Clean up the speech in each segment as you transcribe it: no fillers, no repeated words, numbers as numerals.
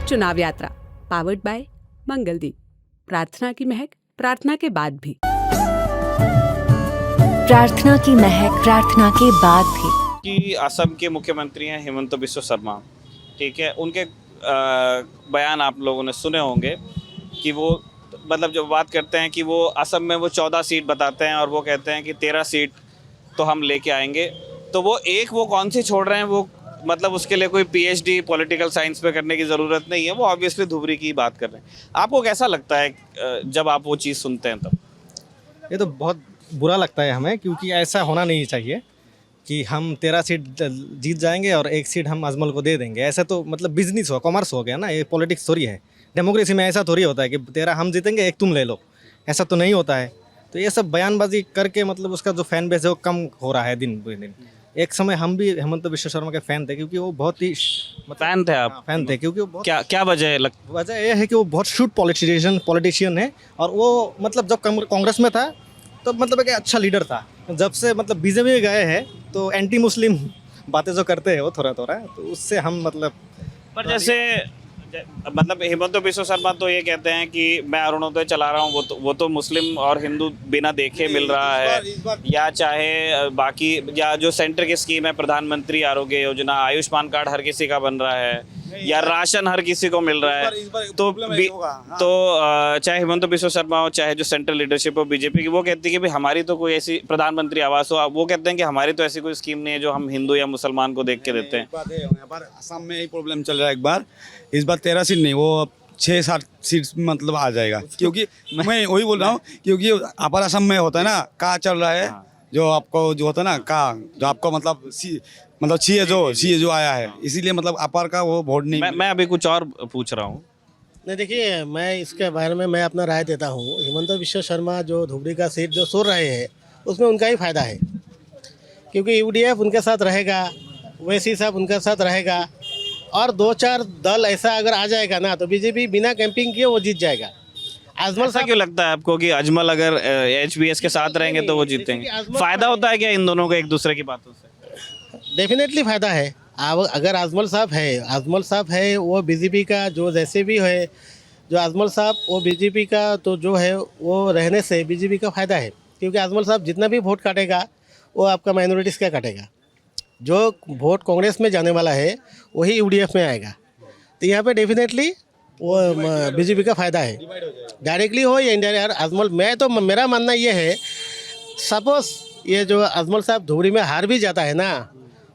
चुनाव यात्रा powered by Mangaldeep. प्रार्थना की महक प्रार्थना के बाद भी। प्रार्थना की महक प्रार्थना के बाद भी। कि असम के मुख्यमंत्री हैं हिमंत बिस्वा शर्मा, ठीक है, उनके बयान आप लोगों ने सुने होंगे कि वो मतलब जब बात करते हैं कि वो असम में वो 14 सीट बताते हैं और वो कहते हैं कि 13 सीट तो हम लेके आएंगे। तो वो कौन सी छोड़ रहे हैं, वो मतलब उसके लिए कोई पीएचडी पॉलिटिकल साइंस पे करने की ज़रूरत नहीं है, वो ऑब्वियसली धुबरी की बात कर रहे हैं। आपको कैसा लगता है जब आप वो चीज़ सुनते हैं तब? ये तो बहुत बुरा लगता है हमें, क्योंकि ऐसा होना नहीं चाहिए कि हम 13 सीट जीत जाएंगे और 1 सीट हम अजमल को दे देंगे। ऐसा तो मतलब बिजनेस हो, कॉमर्स हो गया ना, ये पॉलिटिक्स थोड़ी है। डेमोक्रेसी में ऐसा थोड़ी होता है कि 13 हम जीतेंगे 1 तुम ले लो, ऐसा तो नहीं होता है। तो ये सब बयानबाजी करके मतलब उसका जो फैन बेस है वो कम हो रहा है दिन ब दिन। एक समय हम भी हेमंत बिस्वा शर्मा के फ़ैन थे, क्योंकि वो बहुत ही फैन थे आप? फ़ैन थे, क्योंकि वो बहुत क्या वजह है? वजह यह है कि वो बहुत शूट पॉलिटिशियन है। और वो मतलब जब कांग्रेस में था तो मतलब एक अच्छा लीडर था। जब से मतलब बीजेपी में गए हैं तो एंटी मुस्लिम बातें जो करते हैं वो थोड़ा तो उससे हम मतलब पर जैसे मतलब हिमंत बिस्वा शर्मा तो ये कहते हैं कि मैं अरुणोदय चला रहा हूँ, वो तो मुस्लिम और हिंदू बिना देखे मिल रहा है, या चाहे बाकी या जो सेंटर की स्कीम है प्रधानमंत्री आरोग्य योजना, आयुष्मान कार्ड हर किसी का बन रहा है, या राशन हर किसी को मिल रहा है। तो चाहे हिमंत बिस्वा शर्मा हो, चाहे जो सेंट्रल लीडरशिप हो बीजेपी की, वो कहती है कि भाई हमारी तो कोई ऐसी प्रधानमंत्री आवास हो, वो कहते हैं कि हमारी तो ऐसी कोई स्कीम नहीं है जो हम हिंदू या मुसलमान को देख के देते हैं। यहाँ पर असम में यही प्रॉब्लम चल रहा है। इस बार 13 सीट नहीं, वो 6-7 सीट मतलब आ जाएगा, क्योंकि मैं वही बोल रहा हूँ, क्योंकि अपर असम में होता है ना का चल रहा है, जो आपको जो होता है ना का जो आपको मतलब सी जो आया है, इसीलिए मतलब अपर का वो वोट नहीं। मैं अभी कुछ और पूछ रहा हूँ। नहीं, देखिए, मैं इसके बारे में मैं अपना राय देता हूँ। हिमंत बिस्वा शर्मा जो धुबरी का सीट जो सोच रहे हैं उसमें उनका ही फायदा है, क्योंकि यूडीएफ उनके साथ रहेगा, वैसी साहब उनके साथ रहेगा, और 2-4 दल ऐसा अगर आ जाएगा ना तो बीजेपी बिना कैंपिंग किए वो जीत जाएगा। अजमल ऐसा क्यों लगता है आपको कि अजमल अगर एचबीएस के साथ रहेंगे तो वो जीतेंगे? फायदा होता है क्या इन दोनों को एक दूसरे की बातों से? डेफिनेटली फ़ायदा है। अब अगर अजमल साहब है वो बीजेपी का जो जैसे भी है, जो अजमल साहब वो बीजेपी का तो जो है वो रहने से बीजेपी का फ़ायदा है, क्योंकि अजमल साहब जितना भी वोट काटेगा वो आपका माइनॉरिटीज़ का काटेगा। जो वोट कांग्रेस में जाने वाला है वही यूडीएफ में आएगा। तो यहाँ पे डेफिनेटली वो बीजेपी का फ़ायदा है, डायरेक्टली हो या इनडायरेक्ट। अजमल मेरा मानना ये है, सपोज ये जो अजमल साहब धुबरी में हार भी जाता है ना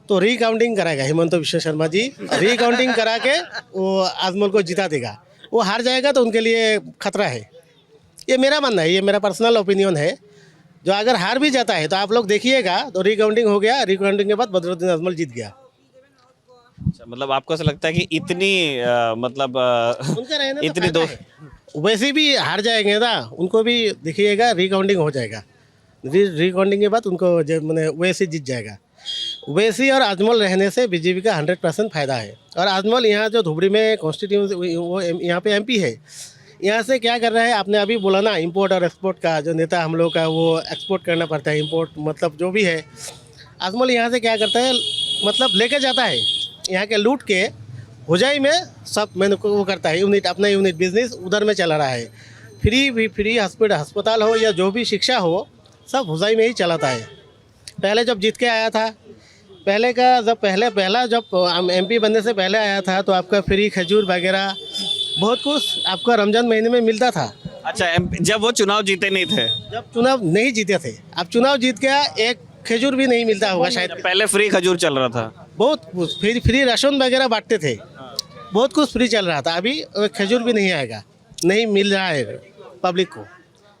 तो रिकाउंटिंग कराएगा हिमंत बिस्वा शर्मा जी, रिकाउंटिंग करा के वो अजमल को जिता देगा। वो हार जाएगा तो उनके लिए खतरा है, ये मेरा मानना है, ये मेरा पर्सनल ओपिनियन है। जो अगर हार भी जाता है तो आप लोग देखिएगा तो रिकाउंटिंग हो गया, रिकाउंटिंग के बाद बदरुद्दीन अजमल जीत गया। अच्छा, मतलब आपको ऐसा लगता है कि इतनी उनका रहना इतनी तो दो वैसे भी हार जाएंगे ना, उनको भी देखिएगा रिकाउंटिंग हो जाएगा, रिकाउंटिंग के बाद उनको मैंने वैसे जीत जाएगा। वैसी और अजमल रहने से बीजेपी का 100% फ़ायदा है। और अजमल यहाँ जो धुबरी में कॉन्स्टिट्यूंसी वो यहाँ पे एमपी है, यहाँ से क्या कर रहा है, आपने अभी बोला ना इंपोर्ट और एक्सपोर्ट का जो नेता हम लोग का वो एक्सपोर्ट करना पड़ता है, इंपोर्ट मतलब जो भी है। अजमल यहाँ से क्या करता है, मतलब लेके जाता है यहाँ के लूट के हुजाई में सब मैंने वो करता है, यूनिट अपना यूनिट बिजनेस उधर में चला रहा है। फ्री अस्पताल हो या जो भी शिक्षा हो सब हुजाई में ही चलाता है। पहले जब जीत के आया था, पहला जब एमपी बनने से पहले आया था तो आपका फ्री खजूर वगैरह बहुत कुछ आपका रमजान महीने में मिलता था। अच्छा, जब वो चुनाव जीते नहीं थे? जब चुनाव नहीं जीते थे, अब चुनाव जीत गया, एक खजूर भी नहीं मिलता होगा शायद। पहले फ्री खजूर चल रहा था, बहुत फ्री राशन वगैरह बांटते थे, बहुत कुछ फ्री चल रहा था। अभी खजूर भी नहीं आएगा, नहीं मिल रहा है पब्लिक को।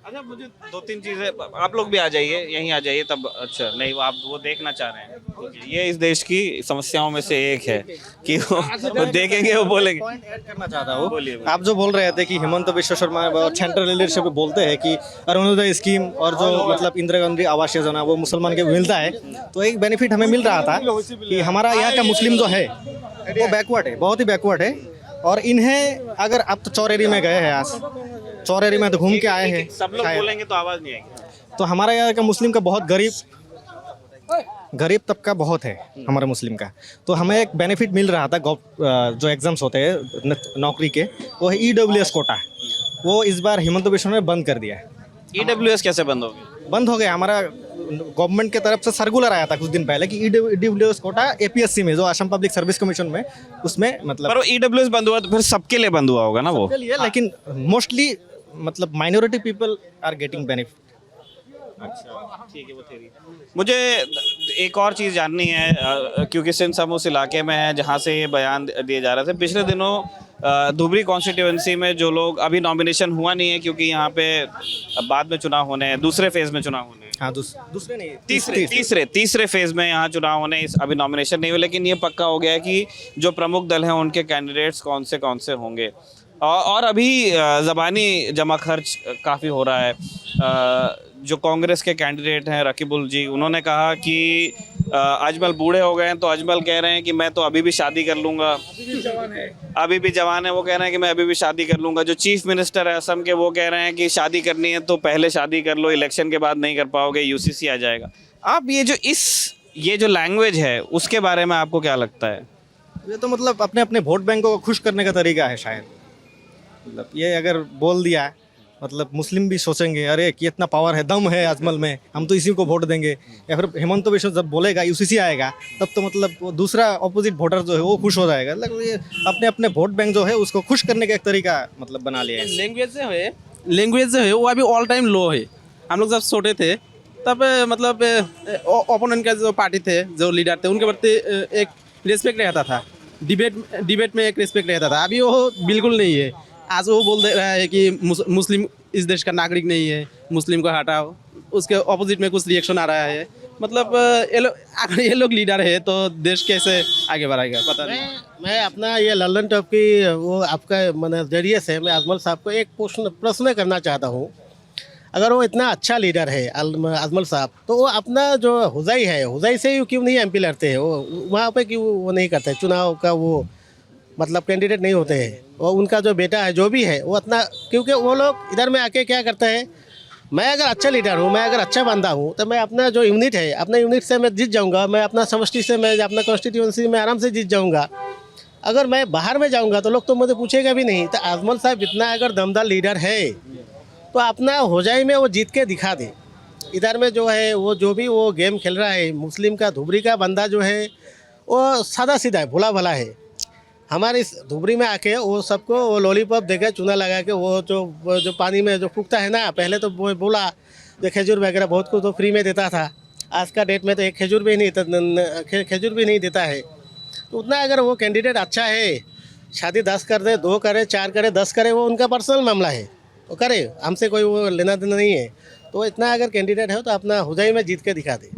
अच्छा, मुझे 2-3 चीज़ें, आप लोग भी आ जाइए, यहीं आ जाइए तब। अच्छा, नहीं आप वो देखना चाह रहे हैं, ये इस देश की समस्याओं में से एक है कि वो देखेंगे, वो बोलेंगे। पॉइंट ऐड करना चाहता हूँ, आप जो बोल रहे थे कि हिमंत बिस्वा शर्मा सेंट्रल लीडरशिप बोलते हैं कि अरुणोदय स्कीम और जो मतलब इंदिरा गांधी आवास योजना वो मुसलमान के मिलता है, तो एक बेनिफिट हमें मिल रहा था कि हमारा यहाँ का मुस्लिम जो है वो बैकवर्ड है, बहुत ही बैकवर्ड है। और इन्हें अगर आप तो चौरेरी में गए हैं, आज चौरेरी में तो घूम के आए हैं, सब लोग बोलेंगे तो आवाज़ नहीं आएगी। तो हमारा यहाँ का मुस्लिम का बहुत गरीब गरीब तबका बहुत है हमारे मुस्लिम का, तो हमें एक बेनिफिट मिल रहा था जो एग्ज़ाम्स होते हैं नौकरी के, वो है EWS कोटा। वो इस बार हिमंत बिश्वा ने बंद कर दिया है। EWS कैसे बंद हो गया? बंद हो गया। हमारा गवर्नमेंट की तरफ से सर्कुलर आया था कुछ दिन पहले कि EWS कोटा APSC में, जो असम पब्लिक सर्विस कमीशन में, उसमें मतलब पर वो EWS बंद हुआ तो फिर सबके लिए बंद हुआ होगा ना वो? के लिए, लेकिन मोस्टली मतलब minority people are getting benefit. अच्छा, ठीक है, वो तेरी। मुझे एक और चीज़ जाननी है, क्योंकि सिंध हम उस इलाके में हैं जहाँ से ये बयान दिए जा रहे थे। पिछले दिनों धुबरी कॉन्स्टिट्यूएंसी में जो लोग, अभी नॉमिनेशन हुआ नहीं है क्योंकि यहाँ पे बाद में चुनाव होने हैं, दूसरे फेज़ में चुनाव होने हैं। हाँ, दूसरे नहीं, तीसरे फेज़ में यहाँ चुनाव होने, इस अभी नॉमिनेशन नहीं हुए, लेकिन ये पक्का हो गया है कि जो प्रमुख दल हैं उनके कैंडिडेट्स कौन से होंगे। और अभी ज़बानी जमा खर्च काफ़ी हो रहा है। जो कांग्रेस के कैंडिडेट हैं रकीबुल जी, उन्होंने कहा कि अजमल बूढ़े हो गए हैं, तो अजमल कह रहे हैं कि मैं तो अभी भी शादी कर लूँगा, अभी भी जवान है, वो कह रहे हैं कि मैं अभी भी शादी कर लूँगा। जो चीफ मिनिस्टर है असम के, वो कह रहे हैं कि शादी करनी है तो पहले शादी कर लो, इलेक्शन के बाद नहीं कर पाओगे, UCC आ जाएगा। आप ये जो लैंग्वेज है उसके बारे में आपको क्या लगता है? ये तो मतलब अपने अपने वोट बैंकों को खुश करने का तरीका है शायद। मतलब ये अगर बोल दिया, मतलब मुस्लिम भी सोचेंगे अरे कि इतना पावर है, दम है अजमल में, हम तो इसी को वोट देंगे। या फिर हेमंत बिश्वा जब बोलेगा UCC आएगा, तब तो मतलब वो दूसरा ऑपोजिट वोटर जो है वो खुश हो जाएगा। मतलब ये अपने अपने वोट बैंक जो है उसको खुश करने का एक तरीका मतलब बना लिया है। लैंग्वेज जो है वो अभी ऑल टाइम लो है। हम लोग जब छोटे थे तब मतलब ओपोनेंट का जो पार्टी थे, जो लीडर थे, उनके प्रति एक रिस्पेक्ट रहता था, डिबेट में एक रिस्पेक्ट रहता था। अभी वो बिल्कुल नहीं है। आज वो बोल दे रहा है कि मुस्लिम इस देश का नागरिक नहीं है, मुस्लिम को हटाओ। उसके ऑपोजिट में कुछ रिएक्शन आ रहा है। मतलब अगर ये लोग लीडर है तो देश कैसे आगे बढ़ाएगा पता नहीं। मैं अपना ये लल्लन टॉप की वो आपका मैंने जरिए से मैं अजमल साहब को एक प्रश्न करना चाहता हूँ। अगर वो इतना अच्छा लीडर है अजमल साहब, तो वो अपना जो हुजाई है, हुजाई से क्यों नहीं MP लड़ते हैं? वो वहाँ पे क्यों वो नहीं करते चुनाव का, वो मतलब कैंडिडेट नहीं होते हैं? और उनका जो बेटा है, जो भी है, वो इतना, क्योंकि वो लोग इधर में आके क्या करते हैं, मैं अगर अच्छा लीडर हूँ, मैं अगर अच्छा बंदा हूँ, तो मैं अपना जो यूनिट है, अपना यूनिट से मैं जीत जाऊँगा। मैं अपना समष्टि से, मैं अपना कॉन्स्टिट्यूंसी में आराम से जीत जाऊँगा। अगर मैं बाहर में जाऊँगा तो लोग तो मुझे पूछेगा भी नहीं। तो अजमल साहब इतना अगर दमदार लीडर है तो अपना होजाई में वो जीत के दिखा दे। इधर में जो है वो जो भी वो गेम खेल रहा है, मुस्लिम का धुबरी का बंदा जो है वो सादा सीधा है, भोला भला है। हमारे इस धुबरी में आके वो सबको वो लॉलीपॉप देकर चूना लगा के वो जो पानी में जो फूकता है ना, पहले तो वो बोला जो खजूर वगैरह बहुत कुछ तो फ्री में देता था। आज का डेट में तो एक खजूर भी नहीं देता है। तो उतना अगर वो कैंडिडेट अच्छा है, शादी 10 कर दे, 2 करे, 4 करे, 10 करे, वो उनका पर्सनल मामला है, वो करे, हमसे कोई वो लेना देना नहीं है। तो इतना अगर कैंडिडेट है तो अपना हुजाई में जीत के दिखा दे।